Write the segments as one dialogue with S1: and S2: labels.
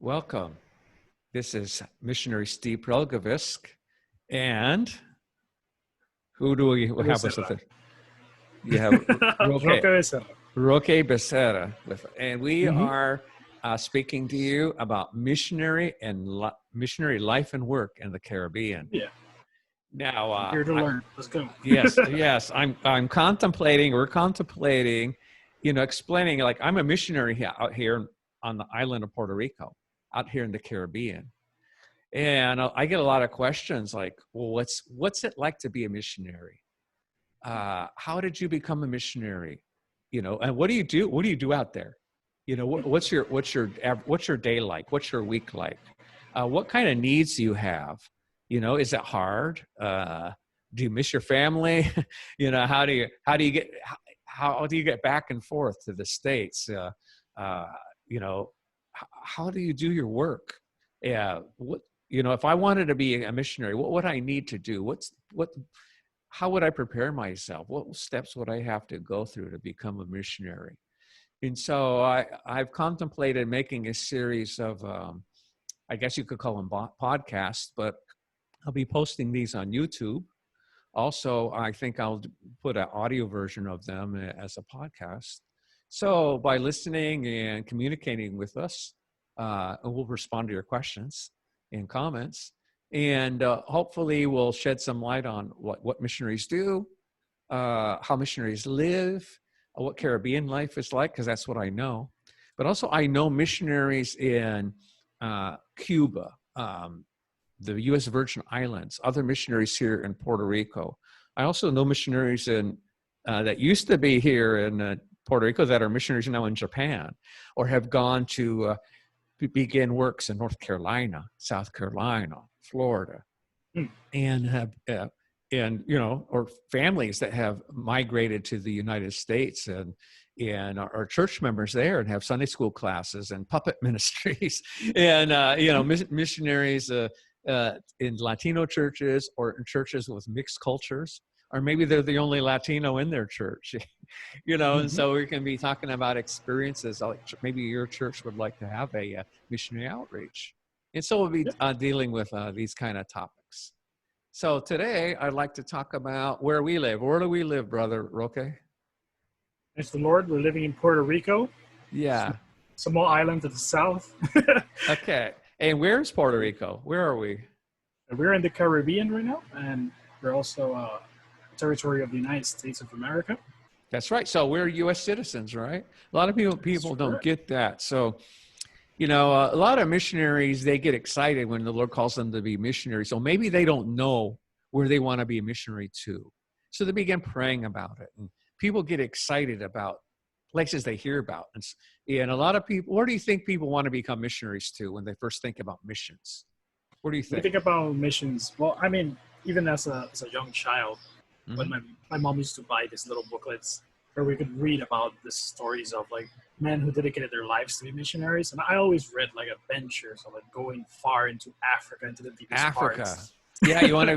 S1: Welcome. This is Missionary Steve Prelgovisk, and who do we have with us? You have
S2: Roque Becerra.
S1: Roque Becerra, and we are speaking to you about missionary life and work in the Caribbean.
S2: Yeah.
S1: Now,
S2: I'm here to learn. Let's go.
S1: yes. I'm contemplating. We're contemplating, explaining. Like, I'm a missionary out here on the island of Puerto Rico, out here in the Caribbean, and I get a lot of questions like, "Well, what's it like to be a missionary? How did you become a missionary? And what do you do? What do you do out there? What's your day like? What's your week like? What kind of needs do you have? Is it hard? Do you miss your family? How do you get back and forth to the States? How do you do your work? If I wanted to be a missionary, what would I need to do? How would I prepare myself? What steps would I have to go through to become a missionary? And so I've contemplated making a series of, I guess you could call them podcasts, but I'll be posting these on YouTube. Also, I think I'll put an audio version of them as a podcast. So by listening and communicating with us, we'll respond to your questions and comments. And hopefully we'll shed some light on what missionaries do, how missionaries live, what Caribbean life is like, because that's what I know. But also I know missionaries in Cuba, the U.S. Virgin Islands, other missionaries here in Puerto Rico. I also know missionaries that used to be here in Puerto Rico that are missionaries now in Japan, or have gone to begin works in North Carolina, South Carolina, Florida, and have or families that have migrated to the United States and are church members there and have Sunday school classes and puppet ministries and missionaries in Latino churches or in churches with mixed cultures, or maybe they're the only Latino in their church, and so we can be talking about experiences like maybe your church would like to have a missionary outreach. And so we'll be dealing with these kind of topics. So today I'd like to talk about where we live. Where do we live, Brother Roque?
S2: Thanks the Lord. We're living in Puerto Rico.
S1: Yeah.
S2: Small island to the south.
S1: Okay. And where's Puerto Rico? Where are we?
S2: We're in the Caribbean right now, and we're also territory of the United States of America.
S1: That's right. So we're U.S. citizens, right? A lot of people don't get that. So, a lot of missionaries, they get excited when the Lord calls them to be missionaries. So maybe they don't know where they want to be a missionary to. So they begin praying about it. And people get excited about places they hear about. And a lot of people, where do you think people want to become missionaries to when they first think about missions? What do you think?
S2: When you think about missions, well, I mean, even as a young child, when my mom used to buy these little booklets where we could read about the stories of like men who dedicated their lives to be missionaries, and I always read like adventures of like going far into Africa, into the deepest parts.
S1: Yeah, you want to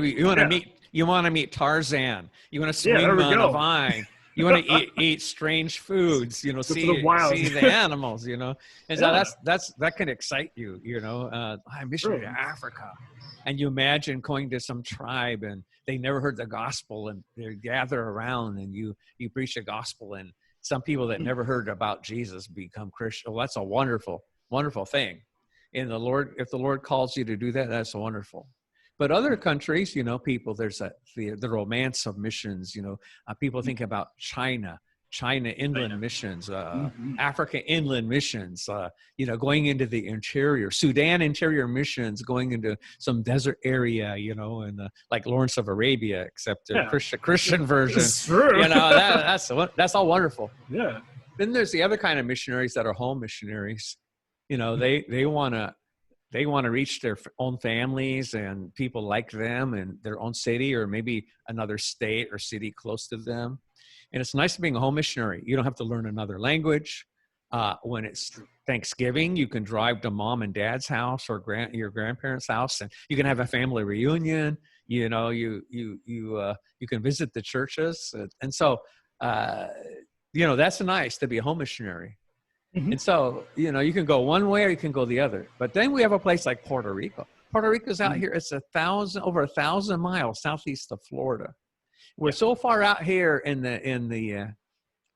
S1: meet Tarzan. You want to swing on a vine. You want to eat strange foods. See the animals. And so that can excite you. I'm missionary to Africa. And you imagine going to some tribe and they never heard the gospel and they gather around and you preach the gospel and some people that never heard about Jesus become Christian. Well, that's a wonderful, wonderful thing. And if the Lord calls you to do that, that's wonderful. But other countries, people, there's the romance of missions. People think about China inland missions, Africa inland missions, going into the interior, Sudan interior missions, going into some desert area, and like Lawrence of Arabia, except a Christian version.
S2: It's true.
S1: That's all wonderful.
S2: Yeah.
S1: Then there's the other kind of missionaries that are home missionaries. They want to reach their own families and people like them in their own city or maybe another state or city close to them. And it's nice being a home missionary. You don't have to learn another language. When it's Thanksgiving, you can drive to mom and dad's house or your grandparents' house, and you can have a family reunion. You can visit the churches, and so that's nice to be a home missionary. And so, you know, you can go one way or you can go the other. But then we have a place like Puerto Rico. Puerto Rico's out here. It's over 1,000 miles southeast of Florida. We're so far out here in the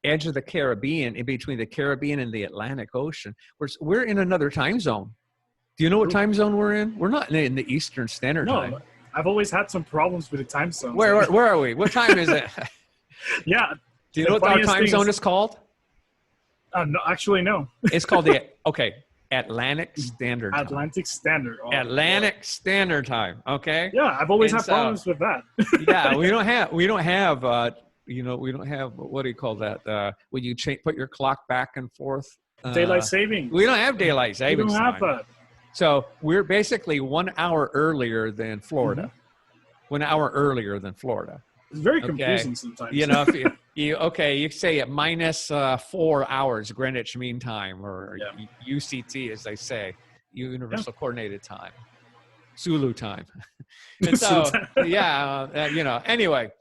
S1: edge of the Caribbean, in between the Caribbean and the Atlantic Ocean. We're in another time zone. Do you know what time zone we're in? We're not in the Eastern Standard Time.
S2: I've always had some problems with the time zone.
S1: Where are we? What time is it?
S2: Yeah.
S1: Do you know what our time zone is called?
S2: No, actually, no.
S1: It's called Atlantic Standard Time.
S2: Atlantic Standard. Oh,
S1: Atlantic Standard Time. Okay.
S2: Yeah, I've always had problems with that.
S1: Yeah, we don't have what do you call that? When you put your clock back and forth.
S2: Daylight savings.
S1: We don't have daylight savings.
S2: We don't have that.
S1: So we're basically 1 hour earlier than Florida. 1 hour earlier than Florida.
S2: It's very confusing sometimes.
S1: You know, if you say at minus 4 hours Greenwich Mean Time, or UCT as they say, Universal Coordinated Time, Zulu time. And so anyway,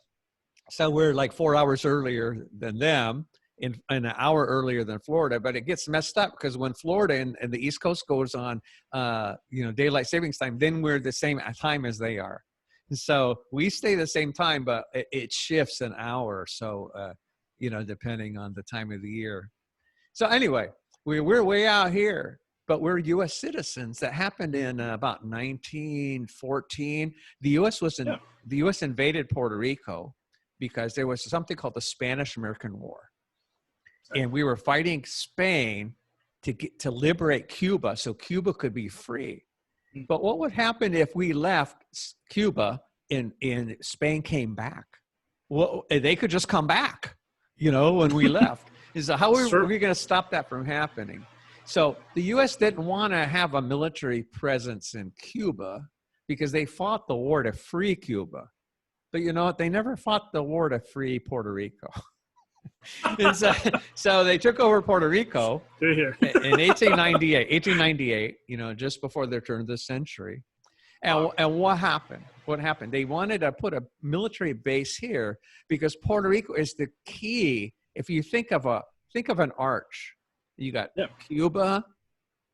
S1: so we're like 4 hours earlier than them. In an hour earlier than Florida, but it gets messed up because when Florida and the East Coast goes on, daylight savings time, then we're the same time as they are. And so we stay the same time, but it shifts an hour or so, depending on the time of the year. So anyway, we're way out here, but we're U.S. citizens. That happened in about 1914. The U.S. invaded Puerto Rico because there was something called the Spanish-American War. And we were fighting Spain to liberate Cuba so Cuba could be free. But what would happen if we left Cuba and Spain came back? Well, they could just come back, when we left. So how are we going to stop that from happening? So the U.S. didn't want to have a military presence in Cuba because they fought the war to free Cuba. But you know what? They never fought the war to free Puerto Rico. And so they took over Puerto Rico in 1898, just before their turn of the century. And what happened? They wanted to put a military base here because Puerto Rico is the key. If you think of an arch, you got Cuba,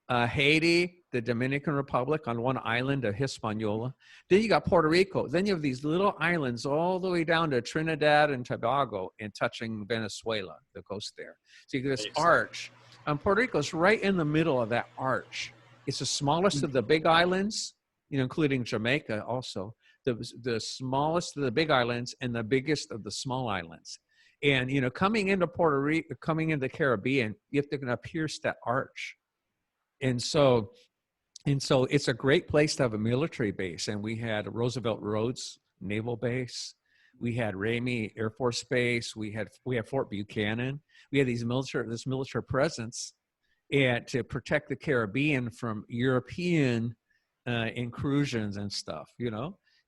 S1: Haiti, the Dominican Republic on one island of Hispaniola. Then you got Puerto Rico. Then you have these little islands all the way down to Trinidad and Tobago and touching Venezuela, the coast there. So you get this arch. Puerto Rico is right in the middle of that arch. It's the smallest of the big islands, including Jamaica also. The smallest of the big islands and the biggest of the small islands. And, coming into Puerto Rico, coming into the Caribbean, you have to pierce that arch. And so it's a great place to have a military base. And we had Roosevelt Roads Naval Base. We had Ramey Air Force Base. We had Fort Buchanan. We had this military presence and to protect the Caribbean from European incursions and stuff,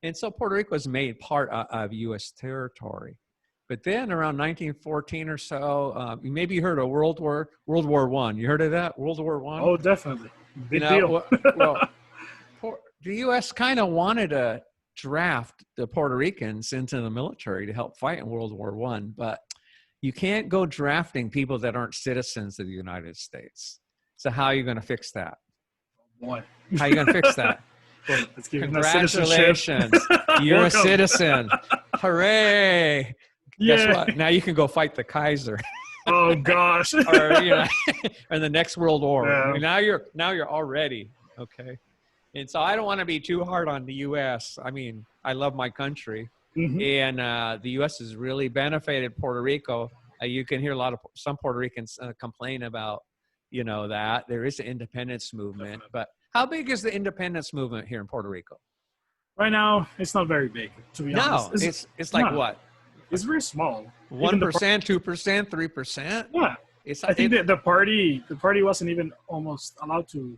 S1: And so Puerto Rico was made part of U.S. territory. But then around 1914 or so, maybe you heard of World War I. You heard of that? World War I?
S2: Oh, definitely. Big deal.
S1: The U.S. kind of wanted to draft the Puerto Ricans into the military to help fight in World War I, but you can't go drafting people that aren't citizens of the United States. So how are you going to fix that?
S2: What?
S1: How are you going to fix that? Well, congratulations. You're a citizen. Hooray. Guess what? Now you can go fight the Kaiser.
S2: Oh gosh.
S1: Or the next World War. Yeah. I mean, now you're all ready. Okay. And so I don't want to be too hard on the US. I mean, I love my country. And the US has really benefited Puerto Rico. You can hear some Puerto Ricans complain about, that there is an independence movement. Definitely. But how big is the independence movement here in Puerto Rico?
S2: Right now, it's not very big, to be honest.
S1: No, it's like what?
S2: It's very small.
S1: 1%, 2%, 3%.
S2: Yeah, I think that the party wasn't even almost allowed to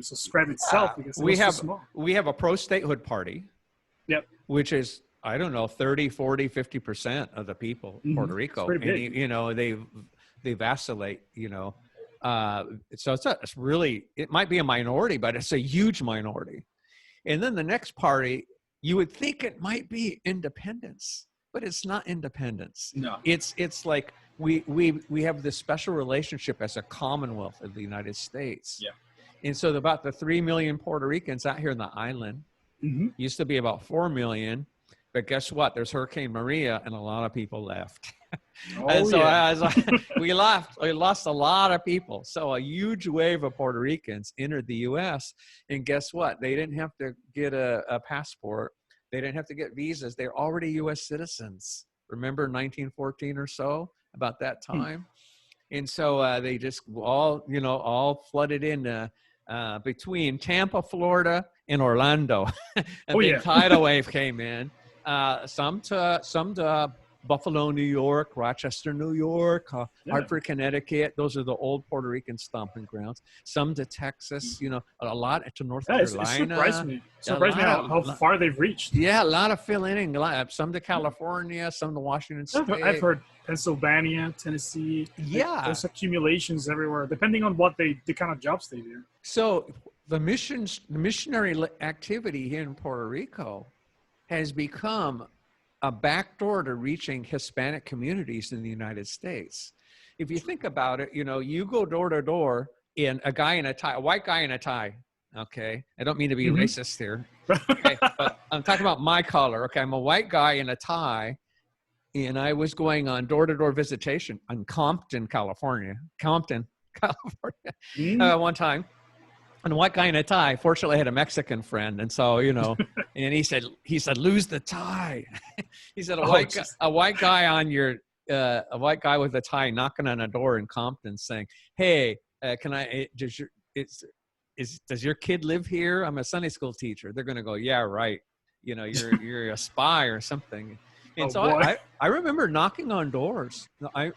S2: subscribe itself because it was too small. We have a pro-statehood party. Yep. Which is, I don't know, 30, 40, 50% of the people in Puerto Rico. It's pretty big.
S1: They vacillate. So it's really, it might be a minority, but it's a huge minority. And then the next party, you would think it might be independence. but it's not independence.
S2: No.
S1: It's like we have this special relationship as a Commonwealth of the United States.
S2: Yeah.
S1: And so about the 3 million Puerto Ricans out here in the island, used to be about 4 million, but guess what? There's Hurricane Maria, and a lot of people left. And so we lost a lot of people. So a huge wave of Puerto Ricans entered the U.S. And guess what? They didn't have to get a passport. They didn't have to get visas. They're already U.S. citizens. Remember 1914 or so, about that time? And so they just all flooded in between Tampa, Florida, and Orlando. A big tidal wave came in. Some to Buffalo, New York, Rochester, New York, Hartford, Connecticut. Those are the old Puerto Rican stomping grounds. Some to Texas, a lot to North Carolina.
S2: It surprised me how far they've reached.
S1: Yeah, a lot of filling in. Some to California, some to Washington State.
S2: I've heard Pennsylvania, Tennessee.
S1: Yeah.
S2: There's accumulations everywhere, depending on what the kind of jobs they do.
S1: So the missionary activity here in Puerto Rico has become a backdoor to reaching Hispanic communities in the United States. If you think about it, you go door to door in a white guy in a tie. Okay. I don't mean to be racist here. Okay, but I'm talking about my color. Okay. I'm a white guy in a tie, and I was going on door to door visitation in Compton, California, one time. And a white guy in a tie. Fortunately, I had a Mexican friend, and so and he said, lose the tie. He said, a white guy with a tie knocking on a door in Compton, saying, "Hey, does your kid live here? I'm a Sunday school teacher." They're going to go, "Yeah, right. You're a spy or something." And I remember knocking on doors. I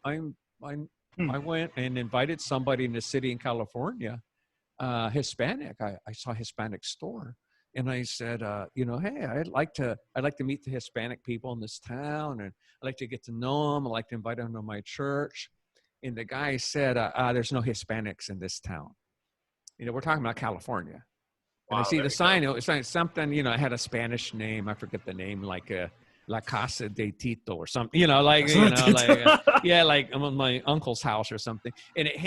S1: went and invited somebody in the city in California. Hispanic. I saw a Hispanic store, and I said, hey, I'd like to meet the Hispanic people in this town, and I'd like to get to know them. I'd like to invite them to my church. And the guy said, there's no Hispanics in this town. We're talking about California. And I see the sign. It was something, it had a Spanish name. I forget the name, like La Casa de Tito or something. Like my uncle's house or something. And it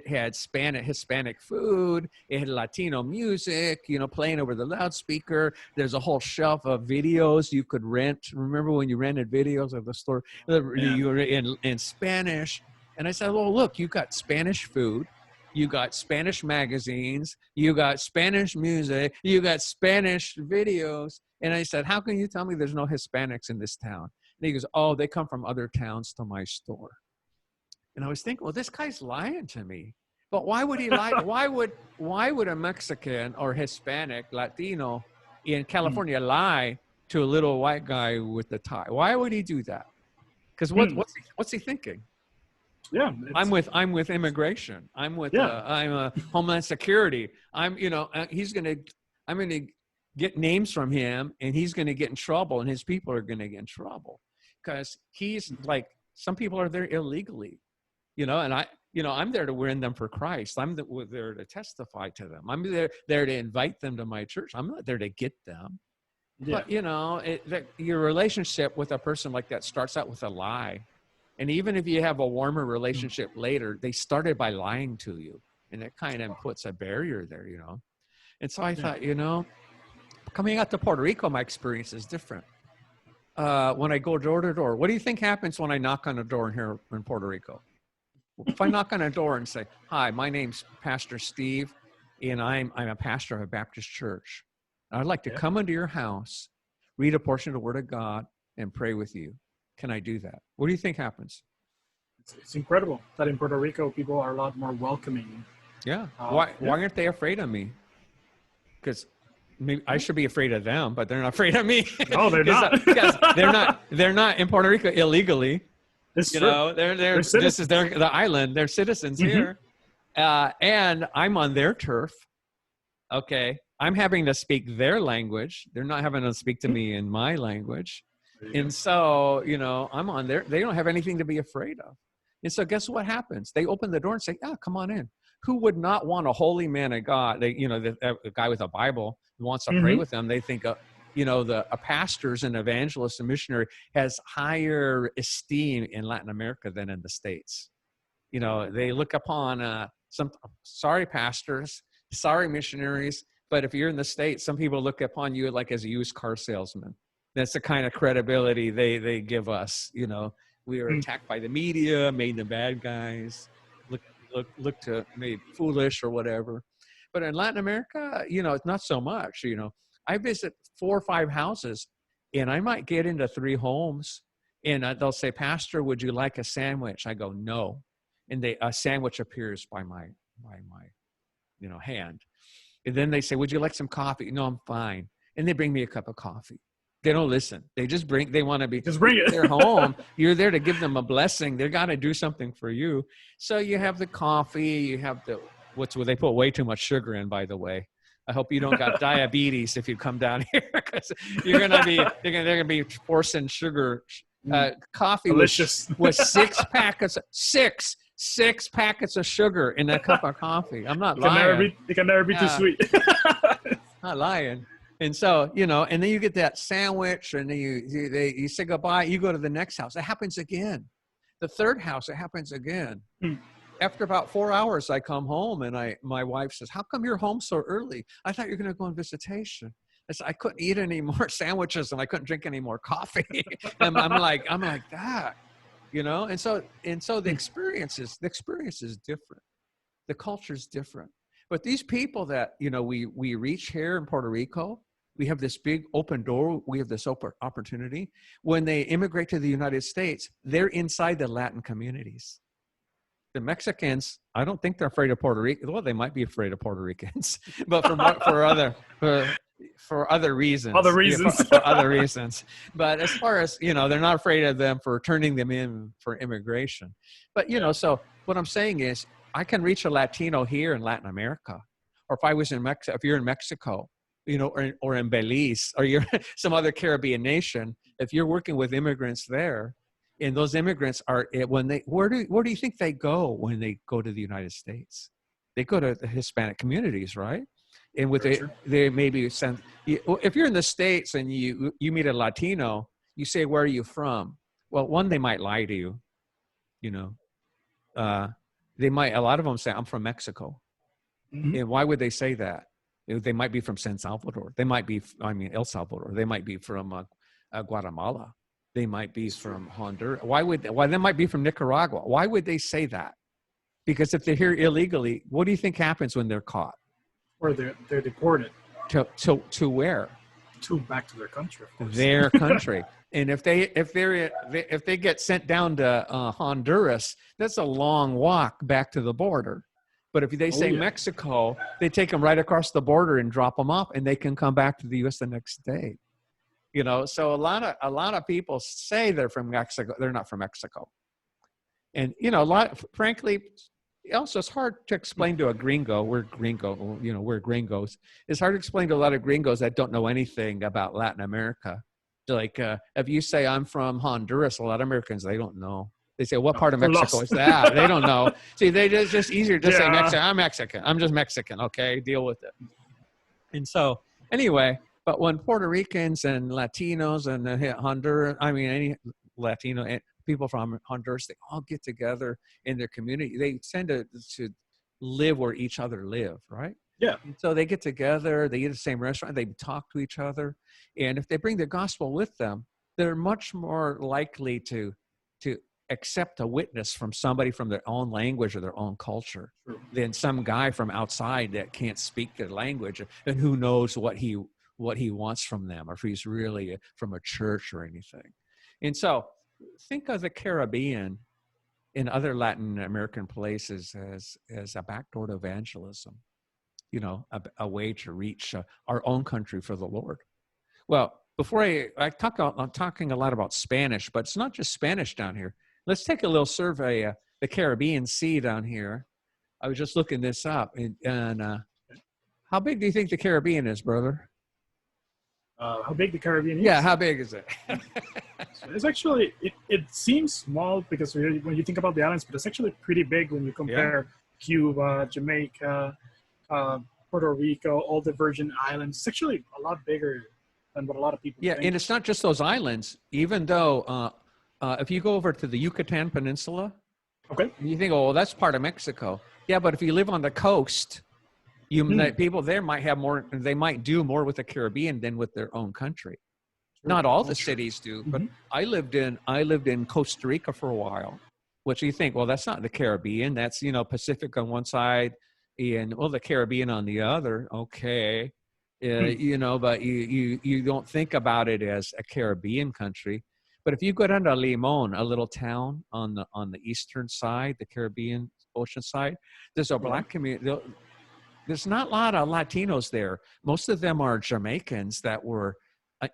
S1: had Hispanic food. It had Latino music, playing over the loudspeaker. There's a whole shelf of videos you could rent. Remember when you rented videos at the store? You were in Spanish. And I said, well, look, you got Spanish food. You got Spanish magazines. You got Spanish music. You got Spanish videos. And I said, how can you tell me there's no Hispanics in this town? And he goes, oh, they come from other towns to my store. And I was thinking, well, this guy's lying to me. But why would he lie? Why would a Mexican or Hispanic, Latino in California lie to a little white guy with a tie? Why would he do that? Because what's he thinking?
S2: Yeah,
S1: I'm with immigration. I'm with I'm Homeland Security. I'm gonna get names from him, and he's gonna get in trouble, and his people are gonna get in trouble because he's like, some people are there illegally. And I'm there to win them for Christ. I'm there to testify to them. I'm there to invite them to my church. I'm not there to get them. Yeah. But, your relationship with a person like that starts out with a lie. And even if you have a warmer relationship later, they started by lying to you. And it kind of puts a barrier there, And so I thought, coming out to Puerto Rico, my experience is different. When I go door to door, what do you think happens when I knock on a door here in Puerto Rico? If I knock on a door and say, hi, my name's Pastor Steve, and I'm a pastor of a Baptist church. I'd like to come into your house, read a portion of the Word of God, and pray with you. Can I do that? What do you think happens?
S2: It's incredible that in Puerto Rico, people are a lot more welcoming.
S1: Yeah. Why aren't they afraid of me? Because maybe I should be afraid of them, but they're not afraid of me.
S2: No, they're not.
S1: They're not in Puerto Rico illegally.
S2: It's true.
S1: This is the island. They're citizens here. And I'm on their turf. Okay. I'm having to speak their language. They're not having to speak to me in my language. And so, I'm on there. They don't have anything to be afraid of. And so guess what happens? They open the door and say, come on in. Who would not want a holy man of God? A guy with a Bible who wants to pray with them. They think, a pastors and evangelists and missionary has higher esteem in Latin America than in the States. They look upon sorry pastors, sorry missionaries, but if you're in the States, some people look upon you like as a used car salesman. That's the kind of credibility they give us. We are attacked by the media, made the bad guys, look to maybe foolish or whatever. But in Latin America, it's not so much. I visit 4 or 5 houses, and I might get into 3 homes, and they'll say, "Pastor, would you like a sandwich?" I go, "No," and a sandwich appears by my hand. And then they say, "Would you like some coffee?" "No, I'm fine." And they bring me a cup of coffee. They don't listen. They want to be,
S2: just bring it.
S1: They're home. You're there to give them a blessing. They got to do something for you. So you have the coffee, you have they put way too much sugar in, by the way. I hope you don't got diabetes if you come down here, because they're going to be forcing sugar. Coffee
S2: delicious.
S1: with 6 packets, six packets of sugar in that cup of coffee. I'm not lying.
S2: It can never be too sweet.
S1: Not lying. And so, and then you get that sandwich, and then you say goodbye. You go to the next house. It happens again. The 3rd house, it happens again. After about 4 hours, I come home, and my wife says, "How come you're home so early? I thought you were going to go on visitation." I said, "I couldn't eat any more sandwiches, and I couldn't drink any more coffee." And I'm like that, And so the experience is different. The culture is different. But these people that, we reach here in Puerto Rico, we have this big open door. We have this open opportunity. When they immigrate to the United States, they're inside the Latin communities. The Mexicans, I don't think they're afraid of Puerto Rico. Well, they might be afraid of Puerto Ricans, but for other reasons. For other reasons. But as far as, they're not afraid of them for turning them in for immigration. But, so what I'm saying is, I can reach a Latino here in Latin America, or if you're in Mexico, or in Belize, or you're some other Caribbean nation, if you're working with immigrants there, and those immigrants are, where do you think they go when they go to the United States? They go to the Hispanic communities, right? And they maybe send. If you're in the States and you meet a Latino, you say, "Where are you from?" Well, one, they might lie to you. They might. A lot of them say, "I'm from Mexico." Mm-hmm. And why would they say that? They might be from San Salvador. They might be, El Salvador. They might be from Guatemala. They might be from Honduras. Why they might be from Nicaragua? Why would they say that? Because if they're here illegally, what do you think happens when they're caught?
S2: Or they're deported.
S1: To where?
S2: Back to their country. Of course.
S1: Their country. And if they get sent down to Honduras, that's a long walk back to the border. But if they say Mexico, they take them right across the border and drop them off, and they can come back to the U.S. the next day. So a lot of people say they're from Mexico. They're not from Mexico. And, frankly, also it's hard to explain to a gringo. We're gringos. It's hard to explain to a lot of gringos that don't know anything about Latin America. Like, if you say I'm from Honduras, a lot of Americans, they don't know. They say, "What part of Mexico is that?" They don't know. See, it's just easier to say Mexican. I'm Mexican. I'm just Mexican. Okay, deal with it. And so, anyway, but when Puerto Ricans and Latinos and Honduras, any Latino people from Honduras, they all get together in their community. They tend to live where each other live, right?
S2: Yeah.
S1: And so they get together, they eat at the same restaurant, they talk to each other. And if they bring the gospel with them, they're much more likely to accept a witness from somebody from their own language or their own culture than some guy from outside that can't speak their language and who knows what he wants from them, or if he's really from a church or anything. And so think of the Caribbean and other Latin American places as a backdoor to evangelism, a way to reach our own country for the Lord. Well, before I'm talking a lot about Spanish, but it's not just Spanish down here. Let's take a little survey, the Caribbean Sea down here. I was just looking this up. And how big do you think the Caribbean is, brother?
S2: How big the Caribbean is?
S1: Yeah, how big is it?
S2: So it's actually, it seems small because when you think about the islands, but it's actually pretty big when you compare Cuba, Jamaica, Puerto Rico, all the Virgin Islands. It's actually a lot bigger than what a lot of people
S1: Yeah,
S2: think.
S1: and it's not just those islands. Even though if you go over to the Yucatan Peninsula,
S2: Okay.
S1: you think, oh, well, that's part of Mexico. Yeah, but if you live on the coast, people there might have more. They might do more with the Caribbean than with their own country. Not all the cities do, but I lived in Costa Rica for a while, which you think, well, that's not the Caribbean. That's, Pacific on one side and, well, the Caribbean on the other. Okay. But you don't think about it as a Caribbean country. But if you go down to Limon, a little town on the eastern side, the Caribbean Ocean side, there's a black community. There's not a lot of Latinos there. Most of them are Jamaicans that were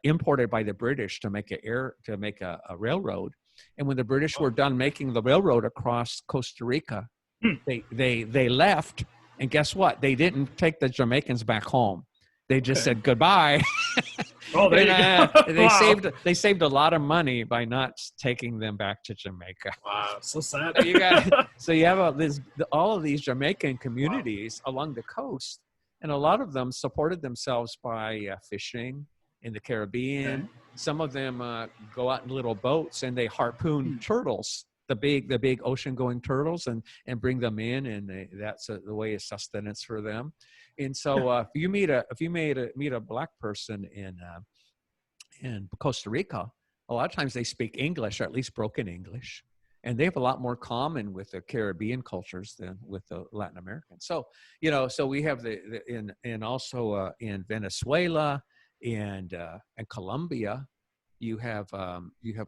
S1: imported by the British to make a railroad. And when the British were done making the railroad across Costa Rica, they left. And guess what? They didn't take the Jamaicans back home. They just said goodbye.
S2: Oh, there you go.
S1: They saved a lot of money by not taking them back to Jamaica.
S2: Wow, so sad.
S1: So you have all of these Jamaican communities along the coast, and a lot of them supported themselves by fishing in the Caribbean. Okay. Some of them go out in little boats and they harpoon turtles, the big ocean-going turtles, and bring them in, and that's the way of sustenance for them. And so if you meet a black person in Costa Rica, a lot of times they speak English, or at least broken English, and they have a lot more common with the Caribbean cultures than with the Latin Americans. So so we have also in Venezuela and Colombia, you have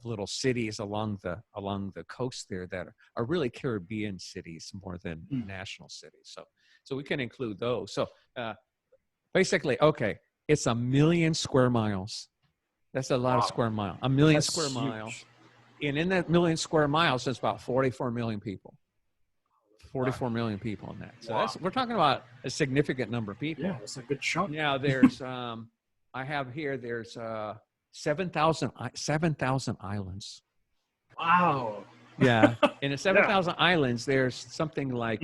S1: little cities along the coast there that are really Caribbean cities more than national cities. So we can include those. So basically, okay, it's 1 million square miles. That's a lot of square mile. 1 million square miles. And in that 1 million square miles, there's about 44 million people. 44 million people in that. So we're talking about a significant number of people.
S2: Yeah, it's a good chunk.
S1: Now there's I have here, there's 7,000 islands.
S2: Wow.
S1: Yeah. In the 7,000 islands, there's something like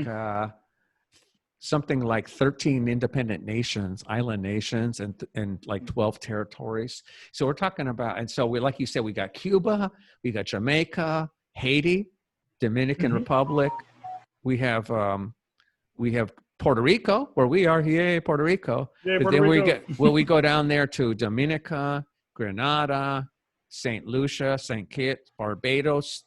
S1: 13 independent nations, island nations, and like 12 territories. So we're talking about, and so like you said, we got Cuba, we got Jamaica, Haiti, Dominican Republic. We have Puerto Rico, where we are. Yay, Puerto Rico.
S2: Yay,
S1: but
S2: Puerto Rico.
S1: we go down there to Dominica, Grenada, St. Lucia, St. Kitts, Barbados,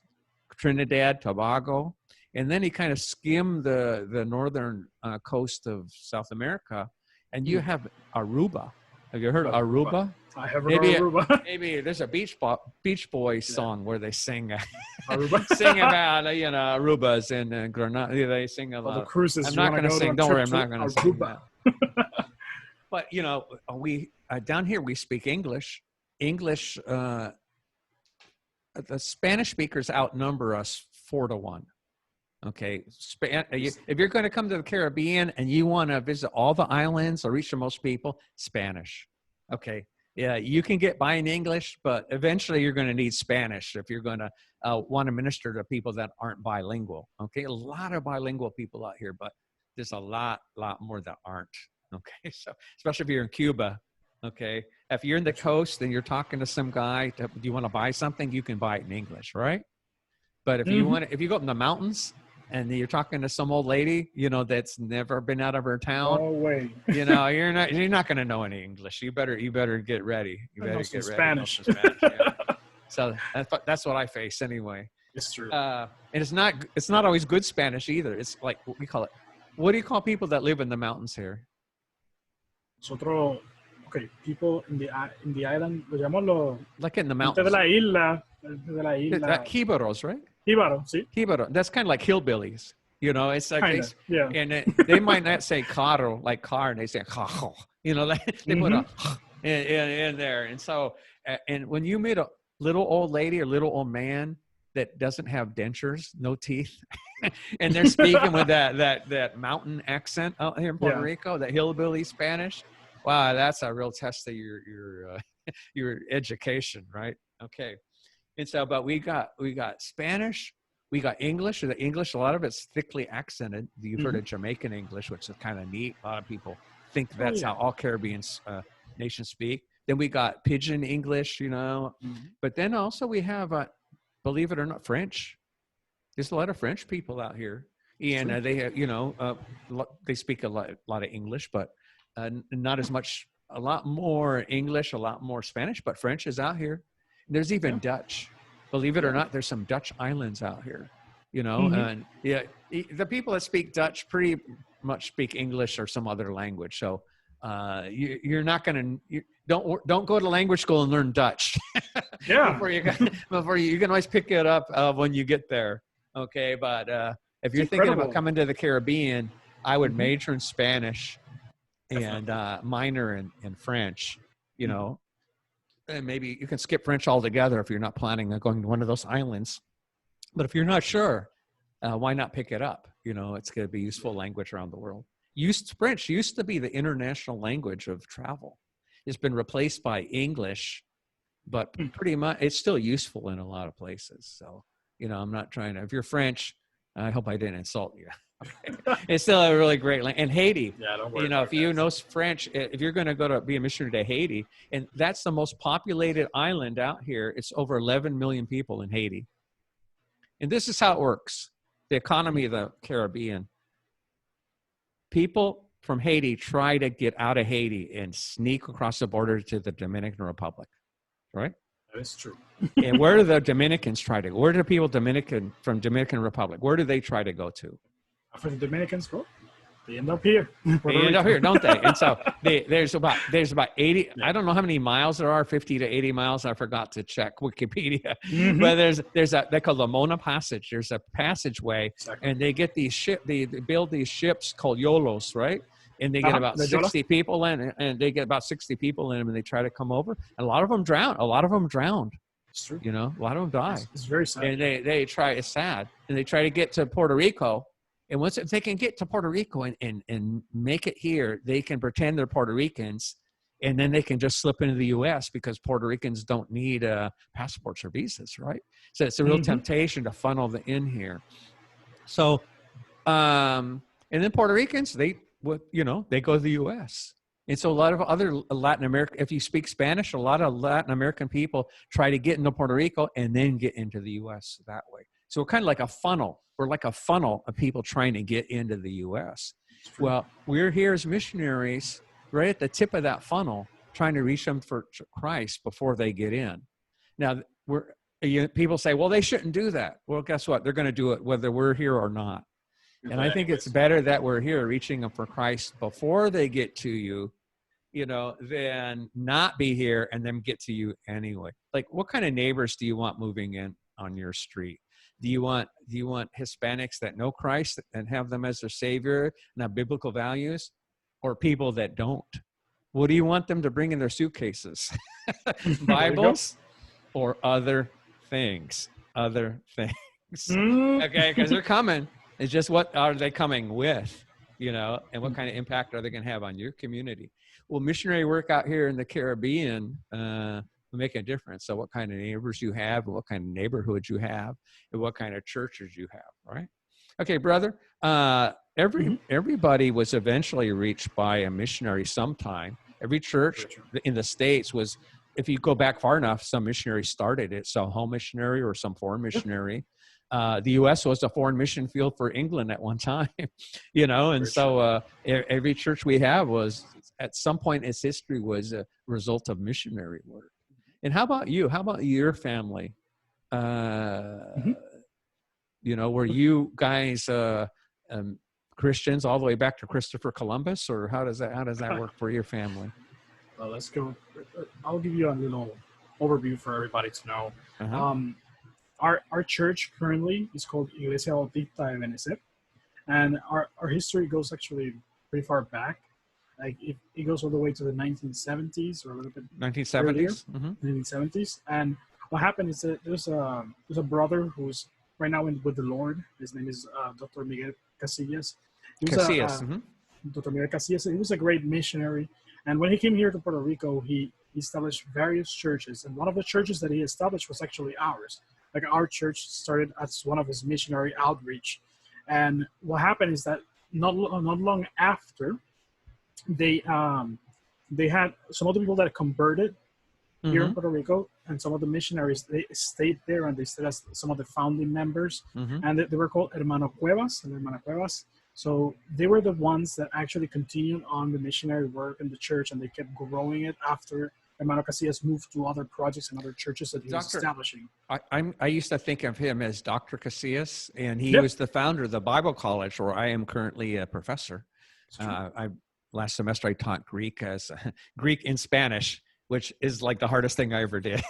S1: Trinidad, Tobago. And then you kind of skim the northern coast of South America, and you have Aruba. Have you heard of Aruba?
S2: I have heard of Aruba.
S1: Maybe there's a Beach Boys song where they sing
S2: Aruba.
S1: sing about Arubas and Grenada. They sing about
S2: the cruises.
S1: I'm not going to sing. Don't worry, I'm not going to sing that. But we down here we speak English. English. The Spanish speakers outnumber us 4-1. Okay, if you're going to come to the Caribbean and you want to visit all the islands or reach the most people, Spanish. Okay, yeah, you can get by in English, but eventually you're going to need Spanish if you're going to want to minister to people that aren't bilingual. Okay, a lot of bilingual people out here, but there's a lot more that aren't. Okay, so especially if you're in Cuba. Okay, if you're in the coast and you're talking to some guy, do you want to buy something? You can buy it in English, right? But if you want, if you go up in the mountains and you're talking to some old lady, that's never been out of her town.
S2: Oh wait.
S1: You're not going to know any English. You better get ready. You better get ready.
S2: Spanish.
S1: Yeah. So that's what I face anyway.
S2: It's true.
S1: And it's not always good Spanish either. It's like what we call it. What do you call people that live in the mountains here?
S2: People in the island, lo llamamos
S1: like in the mountains.
S2: De la isla.
S1: Jíbaros, right?
S2: Jíbaro, sí.
S1: Jíbaro. That's kind of like hillbillies. It's like
S2: yeah.
S1: And they might not say carro like car, and they say cajo. They put a in there, and so and when you meet a little old lady or little old man that doesn't have dentures, no teeth, and they're speaking with that mountain accent out here in Puerto Rico, that hillbilly Spanish. Wow, that's a real test of your education, right? Okay, and so, but we got Spanish, we got English. The English, a lot of it's thickly accented. You've heard of Jamaican English, which is kind of neat. A lot of people think that's how all Caribbean nations speak. Then we got Pidgin English,
S2: Mhm.
S1: but then also we have, believe it or not, French. There's a lot of French people out here, and
S2: True.
S1: they, they speak a lot of English, but not as much. A lot more English, a lot more Spanish, but French is out here. There's even
S2: Yeah.
S1: Dutch. Believe it or
S2: Yeah.
S1: not, there's some Dutch islands out here.
S2: Mhm.
S1: And yeah, the people that speak Dutch pretty much speak English or some other language. So you're not going to don't go to language school and learn Dutch
S2: Yeah.
S1: before you can always pick it up when you get there. Okay, but if
S2: It's
S1: you're thinking about
S2: incredible.
S1: coming to the Caribbean, I would
S2: Mhm.
S1: major in Spanish and
S2: Definitely.
S1: minor in French. You
S2: Mhm.
S1: know, and maybe you can skip French altogether if you're not planning on going to one of those islands. But if you're not sure, why not pick it up? It's going to be useful language around the world. French used to be the international language of travel. It's been replaced by English, but
S2: Mm.
S1: pretty much it's still useful in a lot of places. So, I'm not trying to, if you're French, I hope I didn't insult you. Okay. It's still a really great language. And Haiti,
S2: Yeah, don't worry about
S1: if you
S2: that.
S1: know French, if you're going to go to be a missionary to Haiti, and that's the most populated island out here, it's over 11 million people in Haiti. And this is how it works. The economy of the Caribbean. People from Haiti try to get out of Haiti and sneak across the border to the Dominican Republic, right?
S2: That is true.
S1: And where do the Dominicans try to go? Where do people from Dominican Republic, where do they try to go to?
S2: For the Dominicans, bro, they end up here, Puerto
S1: They end up
S2: Rico.
S1: here, don't they? And so there's about 80.
S2: Yeah.
S1: I don't know how many miles there are, 50 to 80 miles. I forgot to check Wikipedia.
S2: Mhm.
S1: But they call the Mona Passage. There's a passageway,
S2: Exactly.
S1: and they get they build these ships called YOLOs, right? And they get about
S2: The Yola.
S1: 60 people in, and they get about 60 people in them, and they try to come over. And a lot of them drown. A lot of them drowned.
S2: It's true.
S1: A lot of them die.
S2: It's very sad.
S1: And they try, it's sad, and they try to get to Puerto Rico. And once they can get to Puerto Rico and make it here, they can pretend they're Puerto Ricans, and then they can just slip into the U.S. because Puerto Ricans don't need passports or visas, right? So it's a real temptation to funnel them in here. So, and then Puerto Ricans, they go to the U.S. And so a lot of other Latin America, if you speak Spanish, a lot of Latin American people try to get into Puerto Rico and then get into the U.S. that way. So we're kind of like a funnel. We're like a funnel of people trying to get into the U.S. Well, we're here as missionaries right at the tip of that funnel, trying to reach them for Christ before they get in. Now, people say, well, they shouldn't do that. Well, guess what? They're going to do it whether we're here or not. And I think it's better that we're here reaching them for Christ before they get to you, than not be here and then get to you anyway. Like, what kind of neighbors do you want moving in on your street? Do you want Hispanics that know Christ and have them as their savior and have biblical values, or people that don't? What do you want them to bring in their suitcases? Bibles or other things? Other things. Okay, because they're coming. It's just, what are they coming with, and what kind of impact are they going to have on your community? Well, missionary work out here in the Caribbean will make a difference. So what kind of neighbors you have, and what kind of neighborhoods you have, and what kind of churches you have, right? Okay, brother, everybody was eventually reached by a missionary sometime. Every church in the States was, if you go back far enough, some missionary started it, some home missionary or some foreign missionary. The U.S. was a foreign mission field for England at one time, and so every church we have was, at some point in its history, was a result of missionary work. And how about you? How about your family? Were you guys Christians all the way back to Christopher Columbus, or how does that work for your family?
S2: Well, let's go. I'll give you a little overview for everybody to know. Our church currently is called Iglesia Bautista de Benecer, and our history goes actually pretty far back. Like it goes all the way to the 1970s or a little bit
S1: 1970s.
S2: 1970s. And what happened is that there's a brother who's right now with the Lord. His name is Dr. Miguel Casillas. Dr. Miguel Casillas. He was a great missionary, and when he came here to Puerto Rico, he established various churches, and one of the churches that he established was actually ours. Like, our church started as one of his missionary outreach. And what happened is that not long after, they they had some of the people that converted here in
S1: Mm-hmm.
S2: Puerto Rico, and some of the missionaries, they stayed there, and they stayed as some of the founding members,
S1: Mm-hmm.
S2: and they were called Hermano Cuevas and Hermana Cuevas. So they were the ones that actually continued on the missionary work in the church, and they kept growing it after Hermano Casillas moved to other projects and other churches that he was
S1: Doctor,
S2: establishing.
S1: I used to think of him as Dr. Casillas, and he
S2: Yep,
S1: was the founder of the Bible College, where I am currently a professor.
S2: it's true.
S1: Last semester I taught Greek as Greek in Spanish, which is like the hardest thing I ever did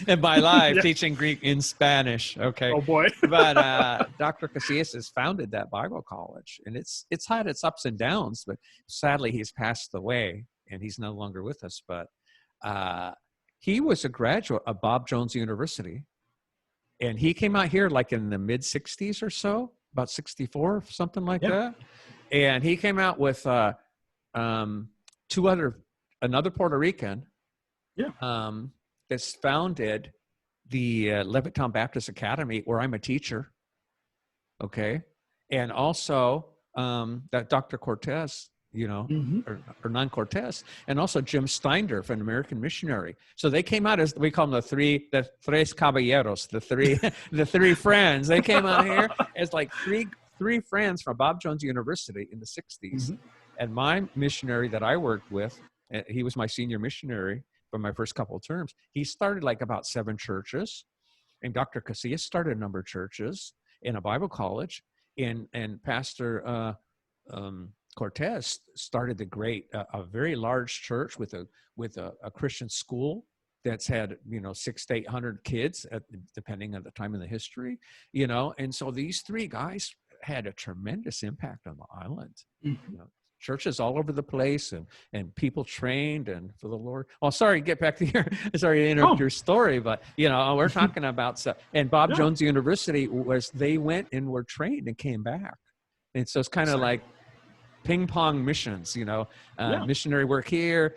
S1: in my life,
S2: Yeah.
S1: teaching Greek in Spanish. Okay.
S2: Oh boy.
S1: But Dr. Casillas has founded that Bible college, and it's had its ups and downs, but sadly he's passed away and he's no longer with us. But he was a graduate of Bob Jones University, and he came out here like in the mid 60s or so, about 64, something like
S2: Yeah.
S1: that. And he came out with another Puerto Rican,
S2: Yeah.
S1: that's founded the Levittown Baptist Academy, where I'm a teacher. Okay. And also that Dr. Cortez,
S2: Mm-hmm.
S1: or Hernan Cortez, and also Jim Steindorf, an American missionary. So they came out as, we call them the tres caballeros, the three friends. They came out here as like three friends from Bob Jones University in the 60s.
S2: Mm-hmm.
S1: And my missionary that I worked with, he was my senior missionary for my first couple of terms. He started like about 7 churches, and Dr. Casillas started a number of churches in a Bible college, and Pastor Cortez started a very large church with a Christian school that's had 600 to 800 kids, depending on the time in the history, and so these 3 guys had a tremendous impact on the island.
S2: Mm-hmm.
S1: Churches all over the place, and people trained and for the Lord. Oh, sorry, get back to your, sorry to interrupt your story, but we're talking about stuff. And Bob Jones University they went and were trained and came back. And so it's kind of like ping pong missions, missionary work here,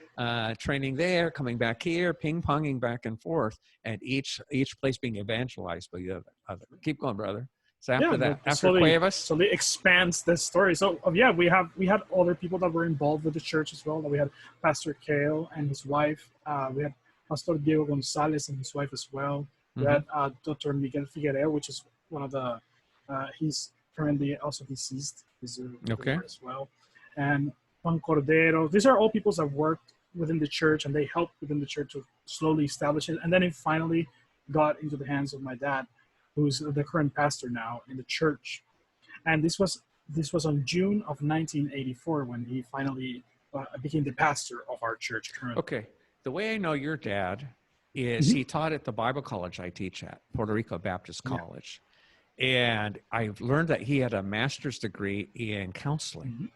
S1: training there, coming back here, ping ponging back and forth, and each place being evangelized by the other. Keep going, brother. So after that, after Cuevas,
S2: so it expands the story. So we had other people that were involved with the church as well. We had Pastor Kale and his wife. We had Pastor Diego Gonzalez and his wife as well. We had Dr. Miguel Figueroa, which is one of the he's currently also deceased. He's
S1: okay
S2: as well. And Juan Cordero. These are all people that worked within the church, and they helped within the church to slowly establish it. And then it finally got into the hands of my dad, who's the current pastor now in the church. And this was on June of 1984 when he finally became the pastor of our church currently.
S1: Okay. The way I know your dad is he taught at the Bible college I teach at, Puerto Rico Baptist College. And I've learned that he had a master's degree in counseling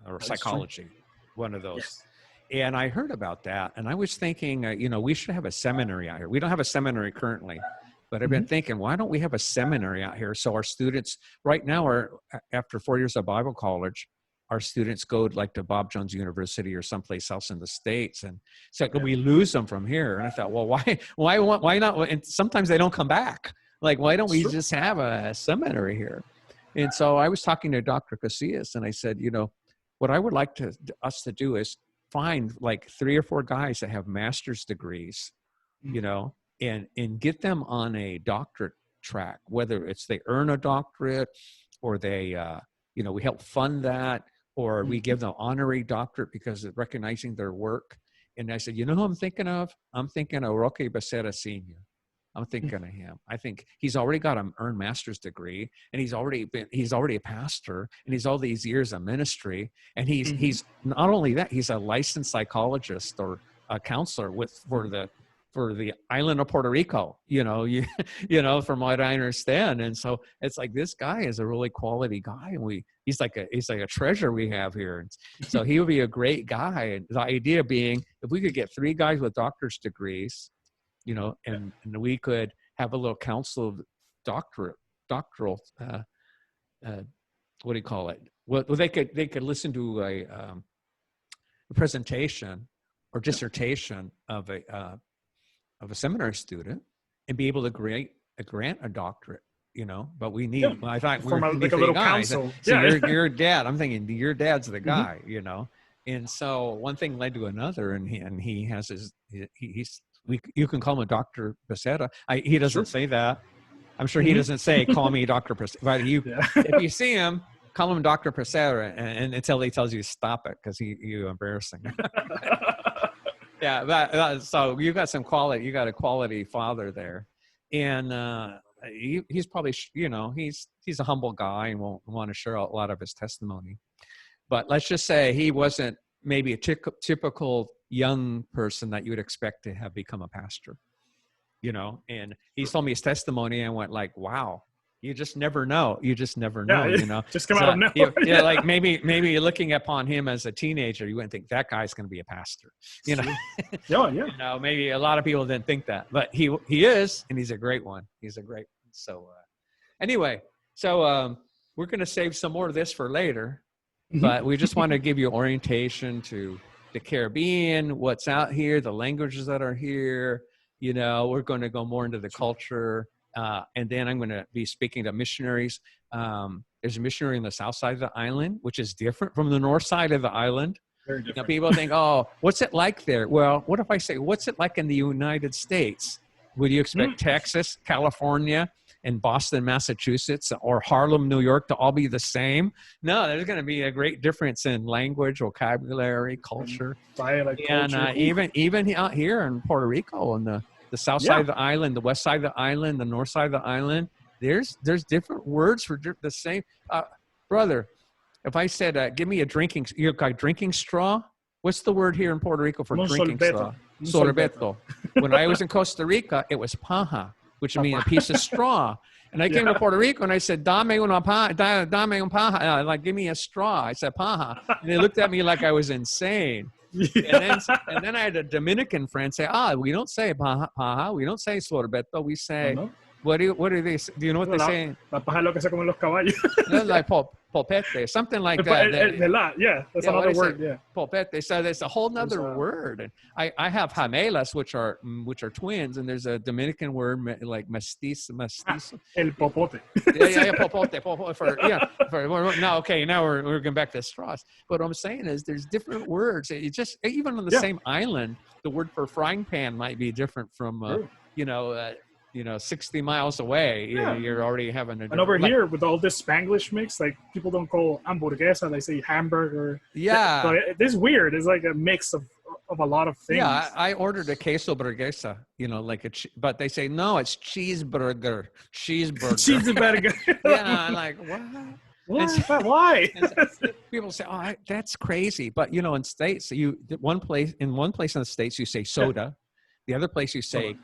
S1: or psychology, one of those.
S2: Yes.
S1: And I heard about that, and I was thinking, we should have a seminary out here. We don't have a seminary currently, but I've been thinking, why don't we have a seminary out here so our students right now are, after 4 years of Bible college, our students go like to Bob Jones University or someplace else in the States, and so we lose them from here. And I thought, well, why not? And sometimes they don't come back. Like, why don't we just have a seminary here? And so I was talking to Dr. Casillas, and I said, what I would like us to do is find like 3 or 4 guys that have master's degrees, and get them on a doctorate track, whether it's they earn a doctorate or they, we help fund that, or we give them honorary doctorate because of recognizing their work. And I said, who I'm thinking of? I'm thinking of Roque Becerra Jr. I'm thinking of him. I think he's already got an earned master's degree, and he's already a pastor, and he's all these years of ministry. And he's not only that, he's a licensed psychologist or a counselor for the island of Puerto Rico, from what I understand. And so it's like, this guy is a really quality guy, and he's like a treasure we have here. And so he would be a great guy. And the idea being, if we could get 3 guys with doctor's degrees, and we could have a little council of doctoral, what do you call it? Well, they could listen to a presentation or dissertation of a seminary student and be able to grant a doctorate, but we need, I thought we
S2: from
S1: need
S2: like a
S1: 3
S2: little
S1: guys.
S2: council.
S1: So your dad, I'm thinking your dad's the guy, And so one thing led to another, and he has his you can call him Dr. Becerra. He doesn't say that. I'm sure he doesn't say call me Dr. Becerra. But if you see him, call him Dr. Becerra, and until he tells you stop it because you embarrassing. Yeah, so you got some quality. You got a quality father there, and he's probably he's a humble guy and won't want to share a lot of his testimony. But let's just say he wasn't maybe a typical young person that you would expect to have become a pastor, and he told me his testimony and went like, wow, you just never know. You just never know,
S2: Just come out of nowhere.
S1: Yeah, like maybe looking upon him as a teenager, you wouldn't think that guy's going to be a pastor,
S2: Yeah.
S1: Maybe a lot of people didn't think that, but he is, and he's a great one. He's a great one. So anyway, we're going to save some more of this for later. But we just want to give you orientation to the Caribbean, what's out here, the languages that are here. We're going to go more into the culture. And then I'm going to be speaking to missionaries. There's a missionary on the south side of the island, which is different from the north side of the island.
S2: Very different.
S1: People think, oh, what's it like there? Well, what if I say, what's it like in the United States? Would you expect Texas, California, and Boston, Massachusetts, or Harlem, New York to all be the same? No, there's going to be a great difference in language, vocabulary, culture. And even out here in Puerto Rico, on the south side of the island, the west side of the island, the north side of the island, there's different words for the same. Brother, if I said, give me a drinking straw, what's the word here in Puerto Rico for drinking straw? Sorbeto. When I was in Costa Rica, it was paja, which means a piece of straw. And I came to Puerto Rico and I said, dame un paja, like give me a straw. I said paja. And they looked at me like I was insane. And then I had a Dominican friend say, we don't say paja, we don't say sorbeto, we say, what do they say? Do you know what they say?
S2: La paja es lo que se comen los caballos.
S1: Like popete, something like that.
S2: That's another word. Yeah,
S1: popete. So there's a whole nother word. And I have gemelas, which are twins, and there's a Dominican word like mestizo.
S2: El popote.
S1: Popote. Now we're going back to straws. But what I'm saying is there's different words. It just even on the same island, the word for frying pan might be different from 60 miles away. You're already having
S2: and over here with all this Spanglish mix, like people don't call hamburguesa, they say hamburger. So it's weird. It's like a mix of a lot of things.
S1: Yeah, I ordered a queso burguesa, but they say no, it's cheeseburger.
S2: Cheeseburger.
S1: I'm like, what?
S2: Why?
S1: People say, oh, that's crazy. But in states, one place in the states you say soda, the other place you say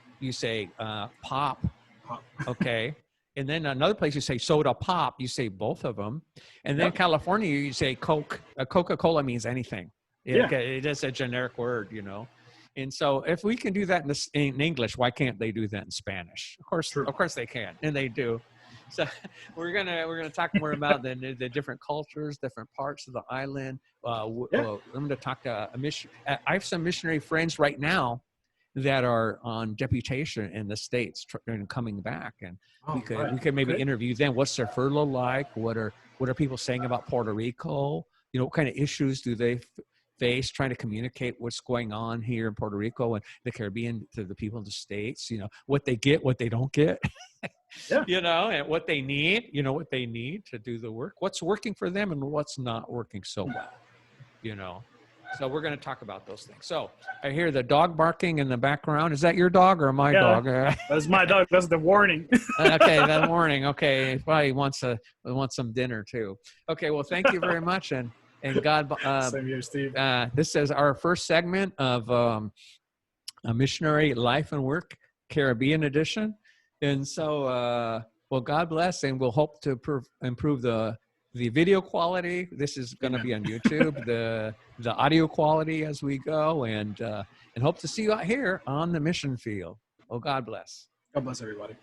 S1: pop, okay, and then another place you say soda pop. You say both of them, and then California you say Coke. Coca-Cola means anything. It is a generic word, And so if we can do that in English, why can't they do that in Spanish? Of course they can, and they do. So we're gonna talk more about the different cultures, different parts of the island. I'm going to talk to I have some missionary friends right now that are on deputation in the States and coming back, and we could maybe interview them. What's their furlough like? What are people saying about Puerto Rico? What kind of issues do they face trying to communicate what's going on here in Puerto Rico and the Caribbean to the people in the States? What they get, what they don't get, and what they need. What they need to do the work. What's working for them and what's not working so well. So we're going to talk about those things. So I hear the dog barking in the background. Is that your dog or my dog?
S2: That's my dog. That's the warning.
S1: Okay, that warning. Okay, probably wants some dinner too. Okay, well, thank you very much, and God.
S2: Same here, Steve.
S1: This is our first segment of a missionary life and work Caribbean edition, and so God bless, and we'll hope to improve the video quality. This is going to be on YouTube, the audio quality as we go, and hope to see you out here on the mission field. Oh, God bless.
S2: God bless everybody.